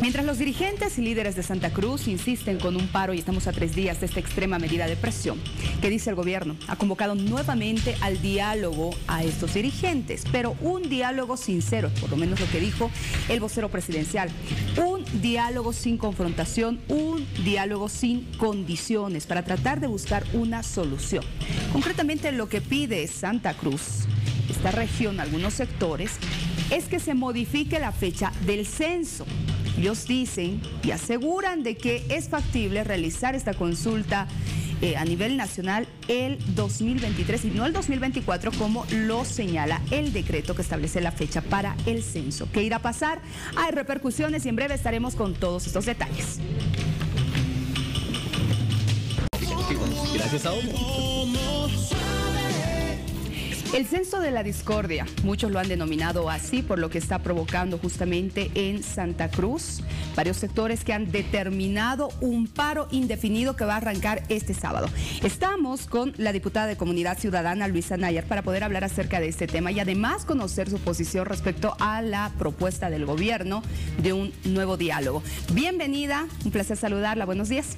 Mientras los dirigentes y líderes de Santa Cruz insisten con un paro y estamos a 3 días de esta extrema medida de presión, ¿qué dice el gobierno? Ha convocado nuevamente al diálogo a estos dirigentes, pero un diálogo sincero, por lo menos lo que dijo el vocero presidencial. Un diálogo sin confrontación, un diálogo sin condiciones para tratar de buscar una solución. Concretamente lo que pide Santa Cruz, esta región, algunos sectores, es que se modifique la fecha del censo. Ellos dicen y aseguran de que es factible realizar esta consulta a nivel nacional el 2023 y no el 2024 como lo señala el decreto que establece la fecha para el censo. ¿Qué irá a pasar? Hay repercusiones y en breve estaremos con todos estos detalles. Gracias a El censo de la discordia, muchos lo han denominado así por lo que está provocando justamente en Santa Cruz, varios sectores que han determinado un paro indefinido que va a arrancar este sábado. Estamos con la diputada de Comunidad Ciudadana, Luisa Nayar, para poder hablar acerca de este tema y además conocer su posición respecto a la propuesta del gobierno de un nuevo diálogo. Bienvenida, un placer saludarla, buenos días.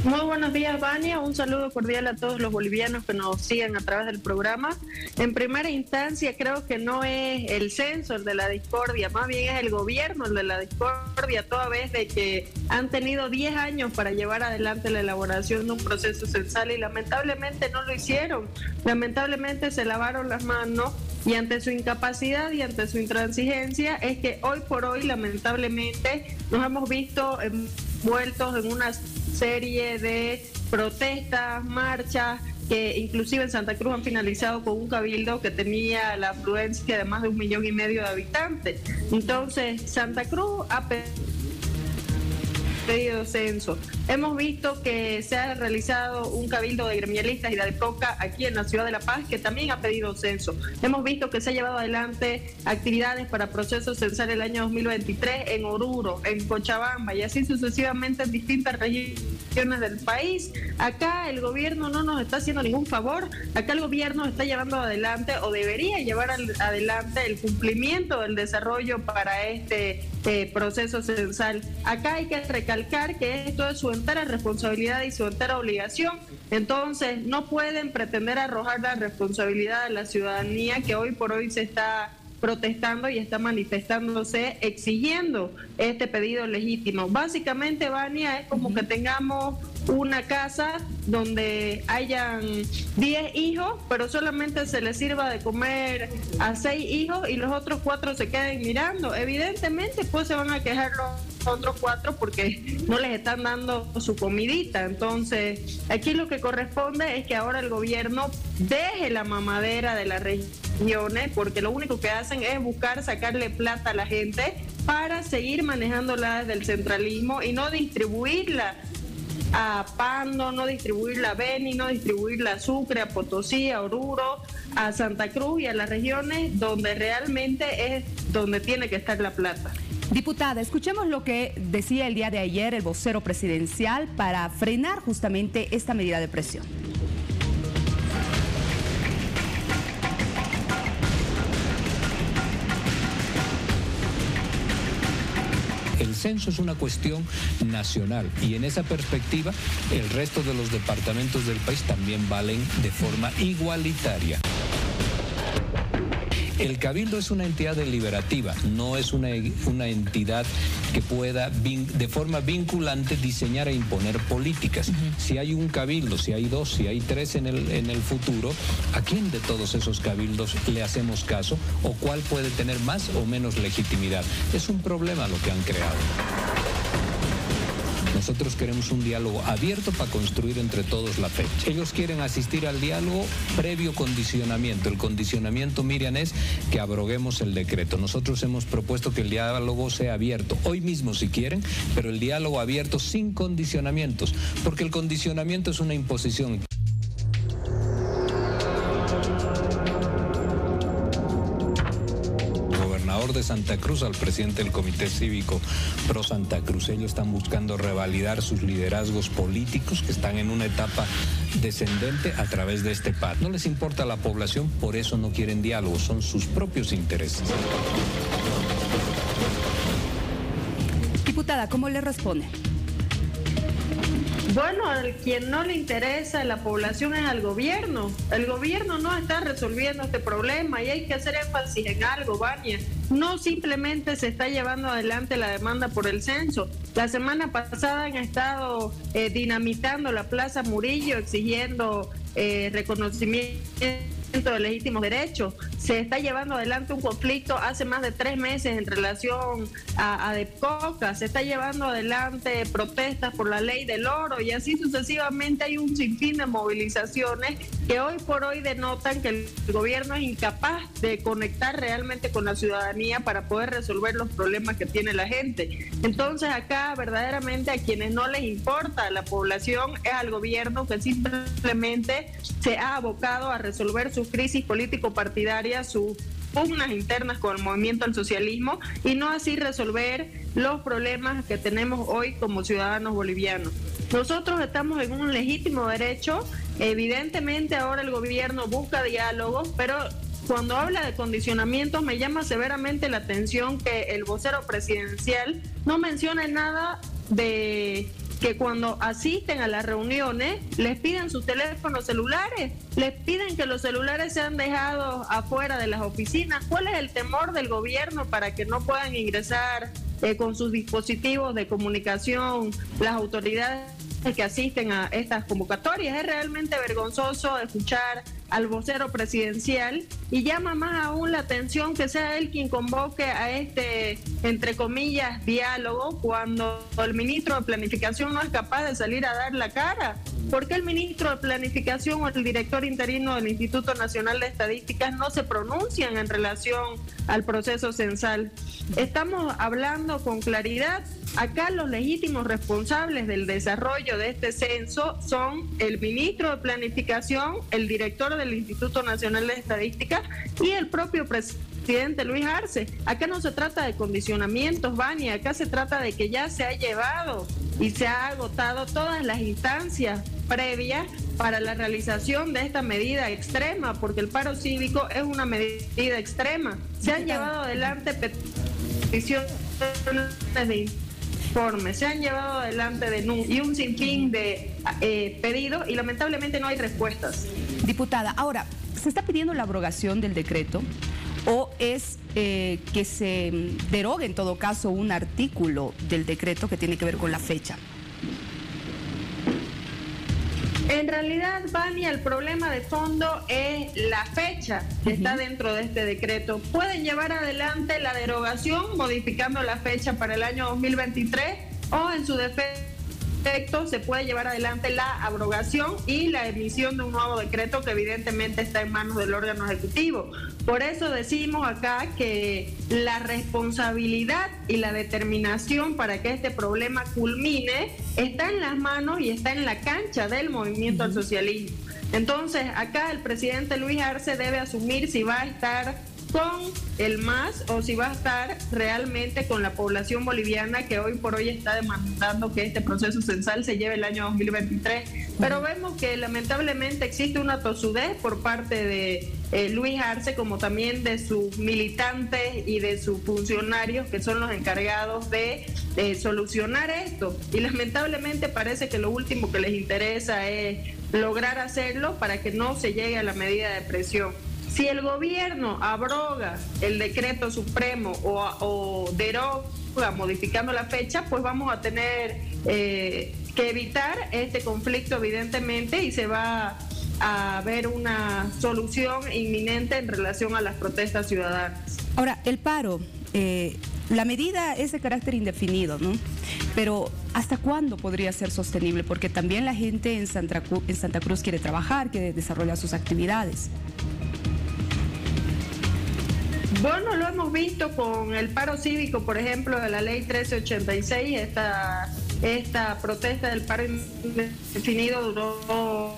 Muy buenos días, Vania. Un saludo cordial a todos los bolivianos que nos siguen a través del programa. En primera instancia, creo que no es el censo el de la discordia, más bien es el gobierno el de la discordia, toda vez de que han tenido 10 años para llevar adelante la elaboración de un proceso censal y lamentablemente no lo hicieron. Lamentablemente se lavaron las manos y ante su incapacidad y ante su intransigencia es que hoy por hoy, lamentablemente, nos hemos visto envueltos en una serie de protestas, marchas, que inclusive en Santa Cruz han finalizado con un cabildo que tenía la afluencia de más de 1,5 millones de habitantes. Entonces, Santa Cruz ha pedido censo. Hemos visto que se ha realizado un cabildo de gremialistas y de ADEPOCA aquí en la ciudad de La Paz, que también ha pedido censo. Hemos visto que se ha llevado adelante actividades para proceso censal el año 2023 en Oruro, en Cochabamba y así sucesivamente en distintas regiones del país. Acá el gobierno no nos está haciendo ningún favor. Acá el gobierno está llevando adelante o debería llevar adelante el cumplimiento del desarrollo para este proceso censal. Acá hay que recalcar que esto es su entera responsabilidad y su entera obligación. Entonces no pueden pretender arrojar la responsabilidad a la ciudadanía que hoy por hoy se está protestando y está manifestándose exigiendo este pedido legítimo. Básicamente, Vania, es como que tengamos una casa donde hayan 10 hijos, pero solamente se les sirva de comer a 6 hijos y los otros 4 se queden mirando. Evidentemente, pues se van a quejar los otros 4 porque no les están dando su comidita. Entonces, aquí lo que corresponde es que ahora el gobierno deje la mamadera de las regiones, porque lo único que hacen es buscar sacarle plata a la gente para seguir manejándola desde el centralismo y no distribuirla a Pando, no distribuirla a Beni, no distribuirla a Sucre, a Potosí, a Oruro, a Santa Cruz y a las regiones donde realmente es donde tiene que estar la plata. Diputada, escuchemos lo que decía el día de ayer el vocero presidencial para frenar justamente esta medida de presión. El censo es una cuestión nacional y en esa perspectiva el resto de los departamentos del país también valen de forma igualitaria. El Cabildo es una entidad deliberativa, no es una entidad que pueda de forma vinculante diseñar e imponer políticas. Si hay un cabildo, si hay 2, si hay 3 en el futuro, ¿a quién de todos esos cabildos le hacemos caso? ¿O cuál puede tener más o menos legitimidad? Es un problema lo que han creado. Nosotros queremos un diálogo abierto para construir entre todos la fecha. Ellos quieren asistir al diálogo previo condicionamiento. El condicionamiento, Miriam, es que abroguemos el decreto. Nosotros hemos propuesto que el diálogo sea abierto, hoy mismo si quieren, pero el diálogo abierto sin condicionamientos, porque el condicionamiento es una imposición. De Santa Cruz al presidente del Comité Cívico Pro Santa Cruz. Ellos están buscando revalidar sus liderazgos políticos que están en una etapa descendente a través de este paro. No les importa la población, por eso no quieren diálogo, son sus propios intereses. Diputada, ¿cómo le responde? Bueno, al quien no le interesa a la población es al gobierno. El gobierno no está resolviendo este problema y hay que hacer énfasis en algo, Vania. No simplemente se está llevando adelante la demanda por el censo. La semana pasada han estado dinamitando la Plaza Murillo, exigiendo reconocimiento de legítimos derechos. Se está llevando adelante un conflicto hace más de 3 meses en relación a Depcoca. Se está llevando adelante protestas por la ley del oro y así sucesivamente. Hay un sinfín de movilizaciones que hoy por hoy denotan que el gobierno es incapaz de conectar realmente con la ciudadanía para poder resolver los problemas que tiene la gente. Entonces acá verdaderamente a quienes no les importa la población es al gobierno, que simplemente se ha abocado a resolver sus crisis político-partidarias, sus pugnas internas con el movimiento al socialismo y no así resolver los problemas que tenemos hoy como ciudadanos bolivianos. Nosotros estamos en un legítimo derecho, evidentemente ahora el gobierno busca diálogo, pero cuando habla de condicionamientos me llama severamente la atención que el vocero presidencial no menciona nada de que cuando asisten a las reuniones les piden sus teléfonos celulares, les piden que los celulares sean dejados afuera de las oficinas. ¿Cuál es el temor del gobierno para que no puedan ingresar con sus dispositivos de comunicación las autoridades que asisten a estas convocatorias? Es realmente vergonzoso escuchar al vocero presidencial y llama más aún la atención que sea él quien convoque a este, entre comillas, diálogo cuando el ministro de Planificación no es capaz de salir a dar la cara. ¿Por qué el ministro de Planificación o el director interino del Instituto Nacional de Estadísticas no se pronuncian en relación al proceso censal? Estamos hablando con claridad. Acá los legítimos responsables del desarrollo de este censo son el ministro de Planificación, el director del Instituto Nacional de Estadística y el propio presidente Luis Arce. Acá no se trata de condicionamientos, Vania, acá se trata de que ya se ha llevado y se ha agotado todas las instancias previas para la realización de esta medida extrema, porque el paro cívico es una medida extrema. Se han llevado adelante peticiones de informes, se han llevado adelante denuncias y un sinfín de pedidos y lamentablemente no hay respuestas. Diputada, ahora, ¿se está pidiendo la abrogación del decreto o es que se derogue en todo caso un artículo del decreto que tiene que ver con la fecha? En realidad, Vania, el problema de fondo es la fecha que está dentro de este decreto. Pueden llevar adelante la derogación modificando la fecha para el año 2023 o en su defecto se puede llevar adelante la abrogación y la emisión de un nuevo decreto que evidentemente está en manos del órgano ejecutivo. Por eso decimos acá que la responsabilidad y la determinación para que este problema culmine está en las manos y está en la cancha del movimiento al socialismo. Entonces, acá el presidente Luis Arce debe asumir si va a estar con el MAS o si va a estar realmente con la población boliviana que hoy por hoy está demandando que este proceso censal se lleve el año 2023. Pero vemos que lamentablemente existe una tosudez por parte de Luis Arce, como también de sus militantes y de sus funcionarios que son los encargados de solucionar esto. Y lamentablemente parece que lo último que les interesa es lograr hacerlo para que no se llegue a la medida de presión. Si el gobierno abroga el decreto supremo o deroga modificando la fecha, pues vamos a tener que evitar este conflicto evidentemente y se va a ver una solución inminente en relación a las protestas ciudadanas. Ahora, el paro, la medida es de carácter indefinido, ¿no? Pero ¿hasta cuándo podría ser sostenible? Porque también la gente en Santa Cruz quiere trabajar, quiere desarrollar sus actividades. Bueno, lo hemos visto con el paro cívico, por ejemplo, de la ley 1386, esta protesta del paro indefinido duró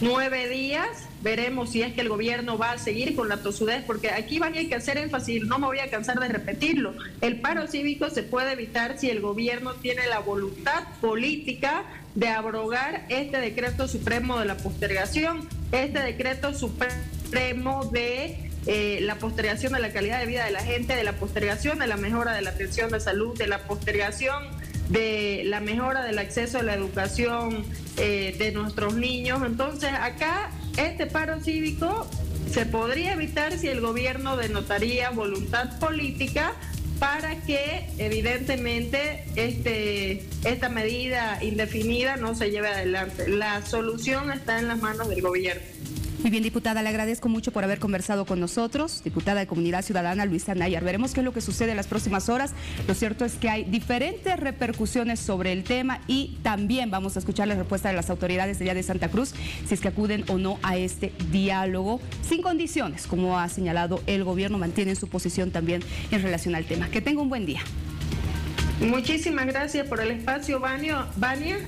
9 días, veremos si es que el gobierno va a seguir con la tosudez, porque aquí hay que hacer énfasis, no me voy a cansar de repetirlo. El paro cívico se puede evitar si el gobierno tiene la voluntad política de abrogar este decreto supremo de la postergación, este decreto supremo de la postergación de la calidad de vida de la gente, de la postergación de la mejora de la atención de salud, de la postergación de la mejora del acceso a la educación de nuestros niños. Entonces, acá este paro cívico se podría evitar si el gobierno denotaría voluntad política para que evidentemente esta medida indefinida no se lleve adelante. La solución está en las manos del gobierno. Muy bien, diputada, le agradezco mucho por haber conversado con nosotros. Diputada de Comunidad Ciudadana, Luisa Nayar. Veremos qué es lo que sucede en las próximas horas. Lo cierto es que hay diferentes repercusiones sobre el tema y también vamos a escuchar la respuesta de las autoridades de allá de Santa Cruz, si es que acuden o no a este diálogo sin condiciones, como ha señalado el gobierno, mantienen su posición también en relación al tema. Que tenga un buen día. Muchísimas gracias por el espacio, Vania.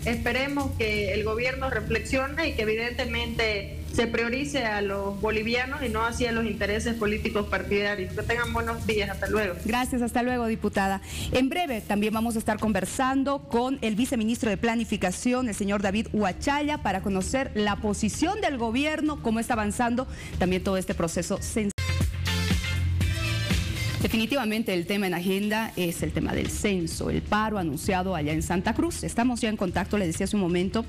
Esperemos que el gobierno reflexione y que evidentemente se priorice a los bolivianos y no hacia los intereses políticos partidarios. Que tengan buenos días. Hasta luego. Gracias. Hasta luego, diputada. En breve también vamos a estar conversando con el viceministro de Planificación, el señor David Huachalla, para conocer la posición del gobierno, cómo está avanzando también todo este proceso sensible. Definitivamente el tema en agenda es el tema del censo, el paro anunciado allá en Santa Cruz. Estamos ya en contacto, le decía hace un momento,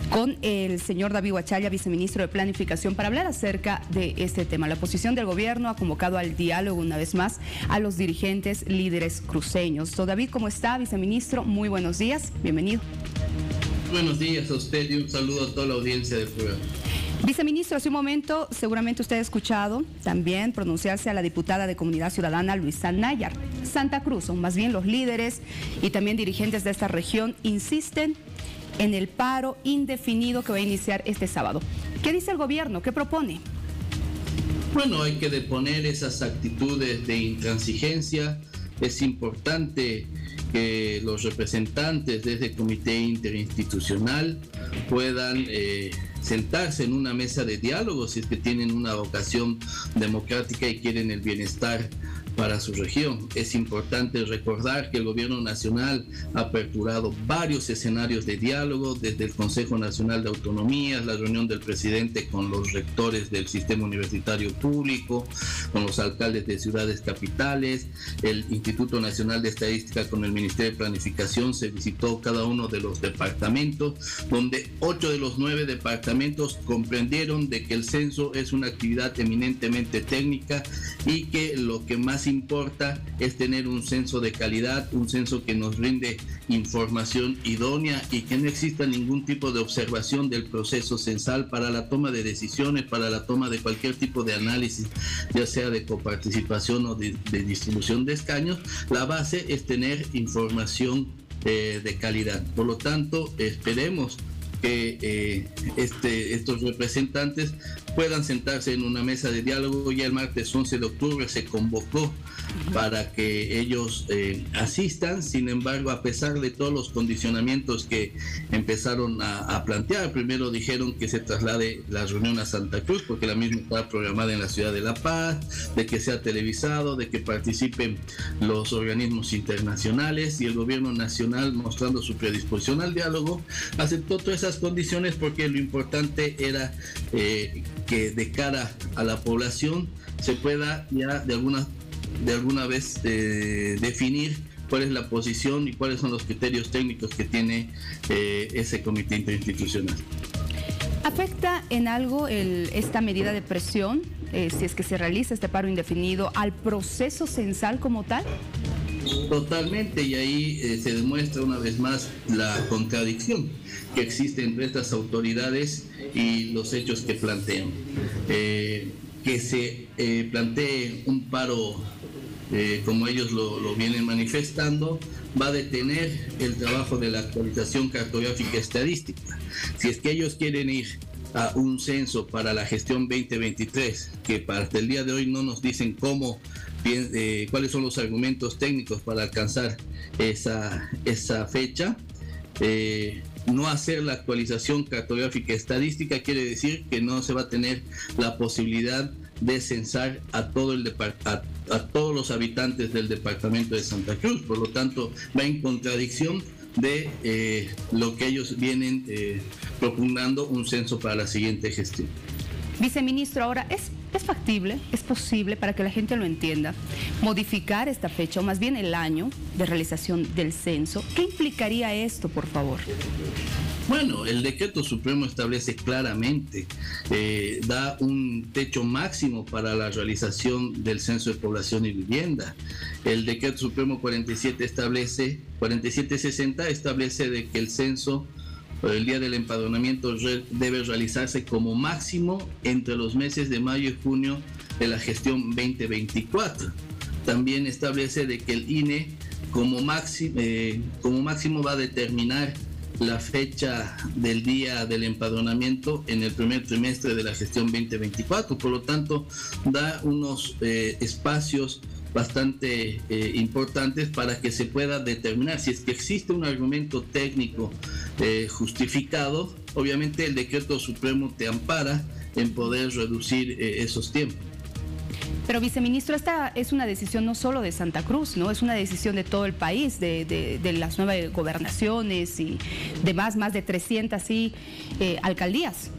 con el señor David Huachalla, viceministro de Planificación, para hablar acerca de este tema. La posición del gobierno ha convocado al diálogo una vez más a los dirigentes líderes cruceños. Don David, ¿cómo está, viceministro? Muy buenos días, bienvenido. Buenos días a usted y un saludo a toda la audiencia del programa. Viceministro, hace un momento seguramente usted ha escuchado también pronunciarse a la diputada de Comunidad Ciudadana, Luisa Nayar. Santa Cruz, son más bien los líderes y también dirigentes de esta región, insisten en el paro indefinido que va a iniciar este sábado. ¿Qué dice el gobierno? ¿Qué propone? Bueno, hay que deponer esas actitudes de intransigencia. Es importante que los representantes de este comité interinstitucional puedan sentarse en una mesa de diálogo si es que tienen una vocación democrática y quieren el bienestar para su región. Es importante recordar que el gobierno nacional ha aperturado varios escenarios de diálogo, desde el Consejo Nacional de Autonomías, la reunión del presidente con los rectores del sistema universitario público, con los alcaldes de ciudades capitales, el Instituto Nacional de Estadística con el Ministerio de Planificación, se visitó cada uno de los departamentos, donde 8 de los 9 departamentos comprendieron de que el censo es una actividad eminentemente técnica y que lo que más importa es tener un censo de calidad, un censo que nos brinde información idónea y que no exista ningún tipo de observación del proceso censal para la toma de decisiones, para la toma de cualquier tipo de análisis, ya sea de coparticipación o de distribución de escaños. La base es tener información de calidad. Por lo tanto, esperemos que estos representantes puedan sentarse en una mesa de diálogo. Ya el martes 11 de octubre se convocó para que ellos asistan. Sin embargo, a pesar de todos los condicionamientos que empezaron a plantear, primero dijeron que se traslade la reunión a Santa Cruz porque la misma estaba programada en la ciudad de La Paz, de que sea televisado, de que participen los organismos internacionales, y el gobierno nacional, mostrando su predisposición al diálogo, aceptó todas esas condiciones porque lo importante era que de cara a la población se pueda ya de alguna vez definir cuál es la posición y cuáles son los criterios técnicos que tiene ese comité interinstitucional. ¿Afecta en algo esta medida de presión, si es que se realiza este paro indefinido, al proceso censal como tal? Totalmente, y ahí se demuestra una vez más la contradicción que existe entre estas autoridades y los hechos que plantean. Que se plantee un paro como ellos lo vienen manifestando, va a detener el trabajo de la actualización cartográfica estadística. Si es que ellos quieren ir a un censo para la gestión 2023, que hasta el día de hoy no nos dicen cuáles son los argumentos técnicos para alcanzar esa fecha, no hacer la actualización cartográfica estadística quiere decir que no se va a tener la posibilidad de censar a todos los habitantes del departamento de Santa Cruz. Por lo tanto, va en contradicción de lo que ellos vienen propugnando, un censo para la siguiente gestión. Viceministro, ahora, ¿es factible, es posible, para que la gente lo entienda, modificar esta fecha, o más bien el año de realización del censo? ¿Qué implicaría esto, por favor? Bueno, el decreto supremo establece claramente, da un techo máximo para la realización del censo de población y vivienda. El decreto supremo 4760 establece de que el censo, el día del empadronamiento, debe realizarse como máximo entre los meses de mayo y junio de la gestión 2024. También establece de que el INE como máximo va a determinar la fecha del día del empadronamiento en el primer trimestre de la gestión 2024. Por lo tanto, da unos espacios bastante importantes para que se pueda determinar si es que existe un argumento técnico justificado. Obviamente el decreto supremo te ampara en poder reducir esos tiempos. Pero, viceministro, esta es una decisión no solo de Santa Cruz, ¿no? Es una decisión de todo el país, de las 9 gobernaciones y demás, más de 300 alcaldías.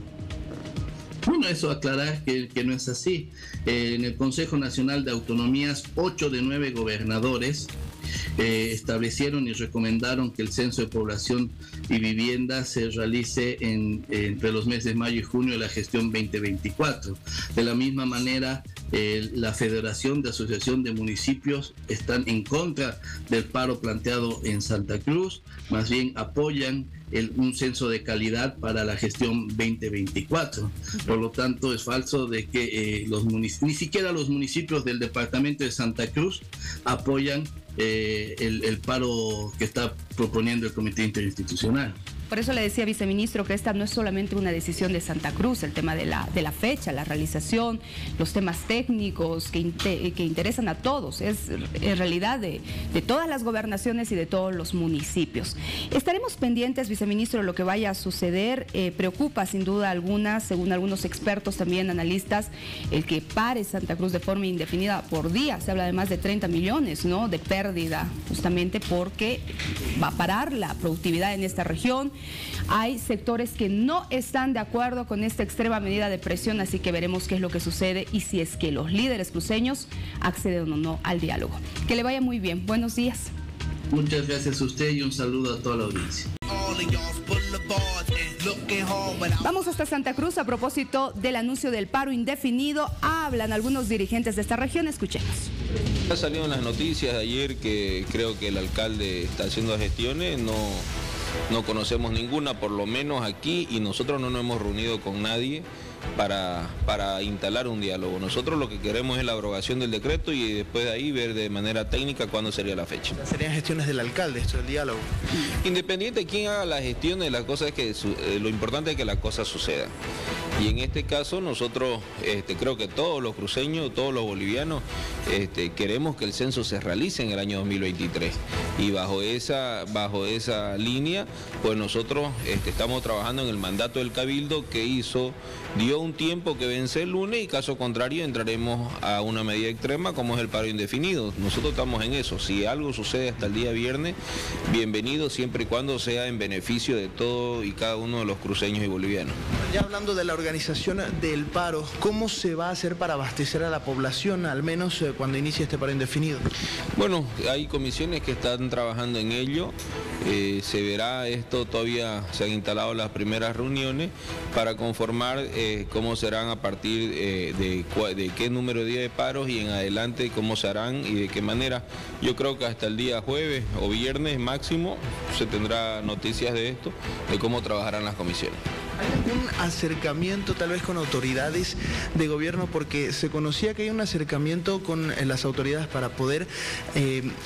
Bueno, eso aclarar que no es así. En el Consejo Nacional de Autonomías, 8 de 9 gobernadores establecieron y recomendaron que el censo de población y vivienda se realice entre los meses de mayo y junio de la gestión 2024. De la misma manera, la Federación de Asociación de Municipios están en contra del paro planteado en Santa Cruz, más bien apoyan un censo de calidad para la gestión 2024. Por lo tanto, es falso de que ni siquiera los municipios del departamento de Santa Cruz apoyan el paro que está proponiendo el Comité Interinstitucional. Por eso le decía, viceministro, que esta no es solamente una decisión de Santa Cruz, el tema de la fecha, la realización, los temas técnicos que interesan a todos, es en realidad de todas las gobernaciones y de todos los municipios. Estaremos pendientes, viceministro, de lo que vaya a suceder. Preocupa sin duda alguna, según algunos expertos también analistas, el que pare Santa Cruz de forma indefinida por día. Se habla de más de 30 millones, ¿no?, de pérdida, justamente porque va a parar la productividad en esta región. Hay sectores que no están de acuerdo con esta extrema medida de presión, así que veremos qué es lo que sucede y si es que los líderes cruceños acceden o no al diálogo. Que le vaya muy bien. Buenos días. Muchas gracias a usted y un saludo a toda la audiencia. Vamos hasta Santa Cruz a propósito del anuncio del paro indefinido. Hablan algunos dirigentes de esta región. Escuchemos. Ha salido en las noticias de ayer que creo que el alcalde está haciendo gestiones. No conocemos ninguna, por lo menos aquí, y nosotros no nos hemos reunido con nadie para instalar un diálogo. Nosotros lo que queremos es la abrogación del decreto y después de ahí ver de manera técnica cuándo sería la fecha. ¿Serían gestiones del alcalde esto del diálogo? Independiente de quién haga las gestiones, la cosa es que lo importante es que las cosas sucedan. Y en este caso nosotros creo que todos los cruceños, todos los bolivianos, queremos que el censo se realice en el año 2023. Y bajo esa línea, pues nosotros estamos trabajando en el mandato del Cabildo que dio un tiempo que vence el lunes y caso contrario entraremos a una medida extrema como es el paro indefinido. Nosotros estamos en eso. Si algo sucede hasta el día viernes, bienvenido siempre y cuando sea en beneficio de todo y cada uno de los cruceños y bolivianos. Ya hablando de la organización del paro, ¿cómo se va a hacer para abastecer a la población, al menos cuando inicie este paro indefinido? Bueno, hay comisiones que están trabajando en ello. Se verá esto, todavía se han instalado las primeras reuniones para conformar cómo serán a partir de qué número de días de paros y en adelante cómo se harán y de qué manera. Yo creo que hasta el día jueves o viernes máximo se tendrá noticias de esto, de cómo trabajarán las comisiones. ¿Hay algún acercamiento tal vez con autoridades de gobierno? Porque se conocía que hay un acercamiento con las autoridades para poder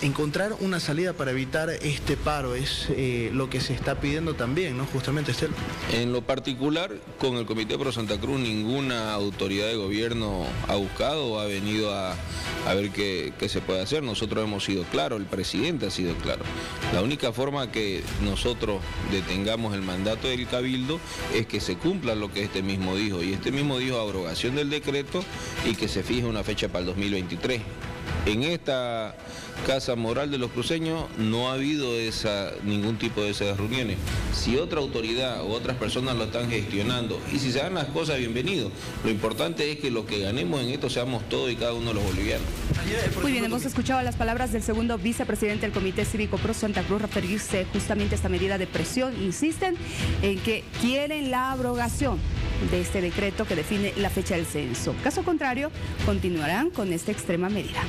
encontrar una salida para evitar este paro. Es lo que se está pidiendo también, ¿no? Justamente, Estel. En lo particular, con el Comité Pro Santa Cruz, ninguna autoridad de gobierno ha buscado o ha venido a ver qué se puede hacer. Nosotros hemos sido claros, el presidente ha sido claro. La única forma que nosotros detengamos el mandato del Cabildo es que se cumpla lo que este mismo dijo, y este mismo dijo abrogación del decreto y que se fije una fecha para el 2023. En esta Casa Moral de los Cruceños no ha habido ningún tipo de esas reuniones. Si otra autoridad o otras personas lo están gestionando y si se dan las cosas, bienvenido. Lo importante es que lo que ganemos en esto seamos todos y cada uno de los bolivianos. Muy bien, hemos escuchado las palabras del segundo vicepresidente del Comité Cívico Pro Santa Cruz referirse justamente a esta medida de presión. Insisten en que quieren la abrogación de este decreto que define la fecha del censo. Caso contrario, continuarán con esta extrema medida.